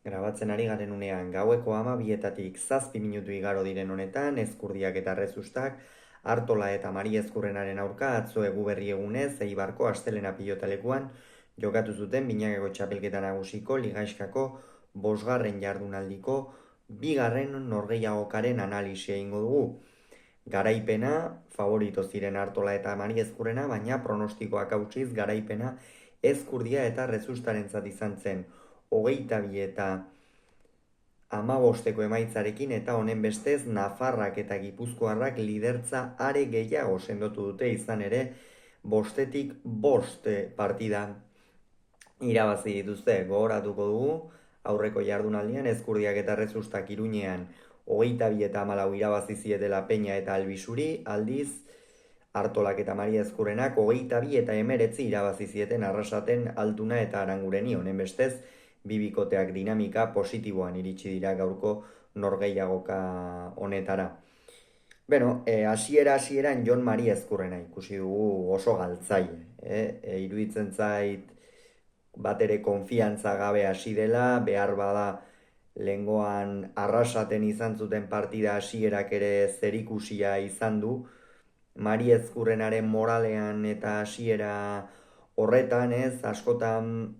Grabatzen ari garen unean gaueko 12:07 minutu igaro diren honetan, Ezkurdiak eta Rezustak, Artola eta Mari Ezkurrenaren aurka atzo Eguberri egunez Eibarko Astelena pilotalekuan jokatu zuten binakako txapelketa nagusiko Ligaiskako 5. jardunaldiko 2. norgehiagokaren analisia egingo dugu. Garaipena favorito ziren Artola eta Mari Ezkurrena, baina pronostikoak hautsiz garaipena Ezkurdia eta Rezustarentzat izan zen. 22 eta 15 emaitzarekin eta honen bestez Nafarrak eta Gipuzkoarrak lidertza are gehiago sendotu dute, izan ere 5 partida irabazi dituzte. Gogoratuko dugu aurreko jardunaldian Ezkurdiak eta Rezustak Iruñean 22 eta 14 irabazi zietela Peña eta Albisuri, aldiz Artolak eta Maria Ezkurrenak 22 eta 19 irabazi zieten Arrasaten, Altuna eta Arangureni. Honen bestez bibikoteak dinamika positiboan iritsi dira gaurko norgehiagoka honetara. Hasieran Jon Mari Ezkurrena ikusi dugu oso galtzaile. Iruditzen zait bat ere konfiantza gabe hasi dela, behar bada lehengoan Arrasaten izan zuten partida hasierak ere zerikusia izan du. Mari Ezkurrenaren moralean eta hasiera horretan askotan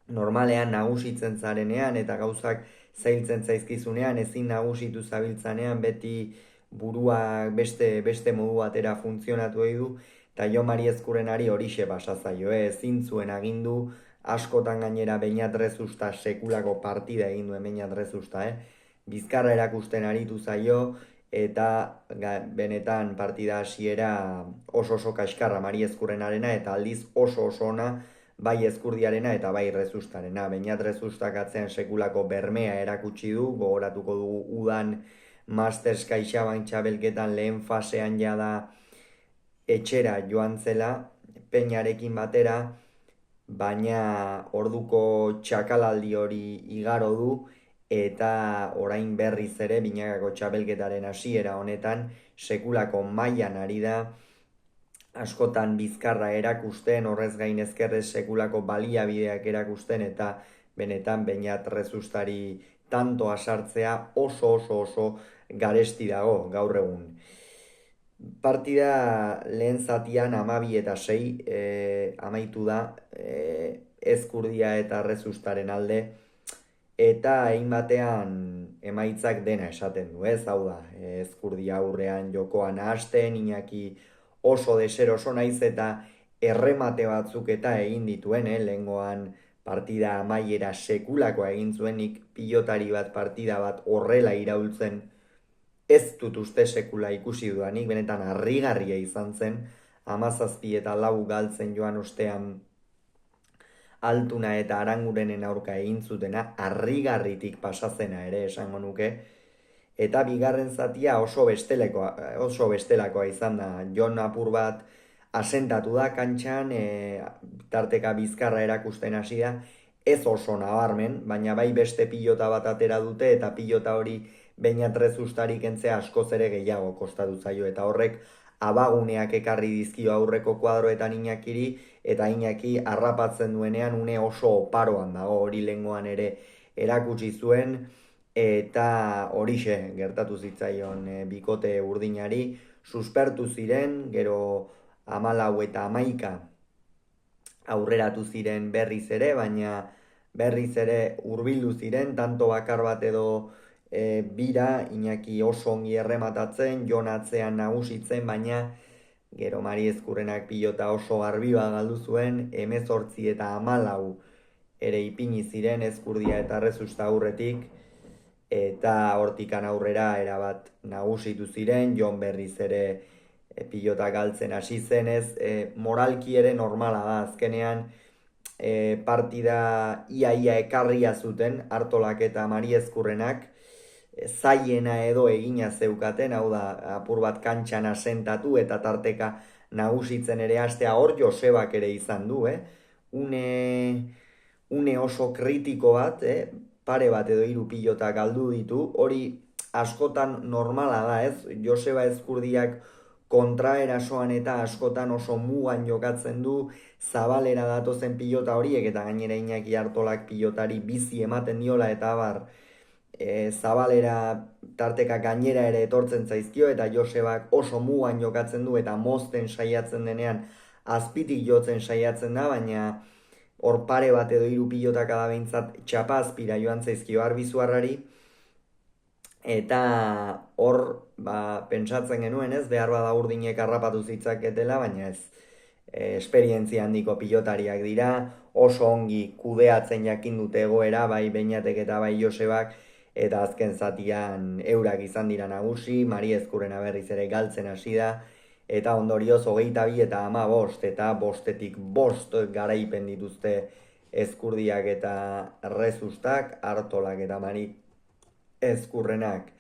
normalean nagusitzen zarenean eta gauzak zailtzen zaizkizunean, ezin nagusitu zabiltzanean beti buruak beste modu batera funtzionatu du, eta Jon Mari Ezkurrenari horixe basa zaio, ezin zuen agindu, askotan gainera Beñat Rezusta sekulako partida egin duen Beñat Rezusta, bizkarra erakusten aritu zaio, eta benetan partida hasiera oso kaskarra Mari Ezkurrenarena, eta aldiz oso ona bai Ezkurdiarena eta bai Rezustarena. Beñat Rezustak atzean sekulako bermea erakutsi du, gogoratuko dugu udan Masters CaixaBank txabelketan lehen fasean jada etxera joan zela, Peñarekin batera, baina orduko txakalaldi hori igaro du, eta orain berriz ere binakako txabelketaren hasiera honetan sekulako mailan ari da, askotan bizkarra erakusten, horrez gain ezkerrez sekulako baliabideak erakusten, eta benetan Beñat Rezustari tantoa sartzea oso garesti dago gaur egun. Partida lehen zatian 12 eta 6 amaitu da Ezkurdia eta Rezustaren alde, eta egin batean emaitzak dena esaten du, hau da, Ezkurdia aurrean jokoan hasten, Iñaki oso deseroso naiz eta erremate batzuk eta egin dituen, lehengoan partida amaiera sekulakoa egin zuenik, pilotari bat partida bat horrela iraultzen ez dut uste sekula ikusi dudanik, benetan harrigarria izan zen, 17 eta 4 galtzen joan ostean Altuna eta Arangurenen aurka egin zutena, harrigarritik pasazena ere esango nuke, eta bigarren zatia oso bestelakoa izan da. Jon apur bat asentatu da kantxan, tarteka bizkarra erakusten hasi da, ez oso nabarmen, baina bai beste pilota bat atera dute, eta pilota hori Beñat Rezustari kentzea askoz ere gehiago kostatu zaio, eta horrek abaguneak ekarri dizkio aurreko kuadroetan Iñakiri, eta Iñaki harrapatzen duenean une oso oparoan dago, hori lehengoan ere erakutsi zuen, eta horixe gertatu zitzaion bikote urdinari, suspertu ziren, gero 14 eta 11 aurreratu ziren berriz ere, baina berriz ere hurbildu ziren, tanto bakar bat edo bira, Iñaki oso ongi errematatzen, Jon atzean nagusitzen, baina gero Mari Ezkurrenak pilota oso garbiba galdu zuen, 18 eta 14 ere ipini ziren Ezkurdia eta Rezusta aurretik, eta hortikan aurrera erabat nagusitu ziren, Jon berriz ere pilota galtzen hasi zenez, moralki ere normala da, azkenean partida ia ekarria zuten Artolak eta Mari Ezkurrenak, zaiena edo egina zeukaten, hau da, apur bat kantxan asentatu eta tarteka nagusitzen ere hastea, hor Josebak ere izan du, une oso kritiko bat, pare bat edo 3 pilota galdu ditu, hori askotan normala da, Joseba Ezkurdiak kontraerasoan eta askotan oso mugan jokatzen du, zabalera datozen pilota horiek, eta gainera Iñaki Artolak pilotari bizi ematen diola, eta bar, zabalera tarteka gainera ere etortzen zaizkio, eta Josebak oso mugan jokatzen du, eta mozten saiatzen denean, azpitik jotzen saiatzen da, baina hor pare bat edo 3 pilotaka da behintzat txapa azpira joan zaizkio Arbizuarrari, eta hor, pentsatzen genuen ez, behar bada Urdinek harrapatu zitzaketela, baina ez, esperientzia handiko pilotariak dira, oso ongi kudeatzen jakin dute egoera, bai Beñatek eta bai Josebak, eta azken zatian eurak izan dira nagusi, Mari Ezkurrena berriz ere galtzen hasi da, eta ondorioz 22 eta 15, eta 5-etik 5 garaipen dituzte Ezkurdiak eta Rezustak, Artolak eta Mari Ezkurrenak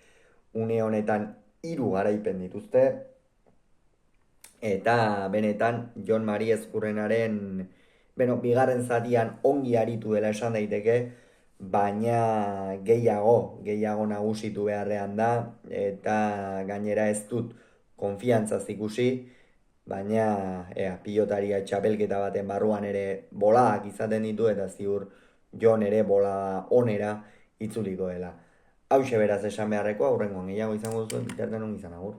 une honetan 3 garaipen dituzte, eta benetan Jon Mari Ezkurrenaren, bigarren zatian ongi aritu dela esan daiteke, baina gehiago nagusitu beharrean da, eta gainera ez dut konfiantzaz ikusi, baina pilotaria txapelketa baten barruan ere boladak izaten ditu, eta ziur Jon ere bolada onera itzuliko dela. Hauxe beraz esan beharrekoa, aurrengoan gehiago izango zuen, bitartean ongi izan agur.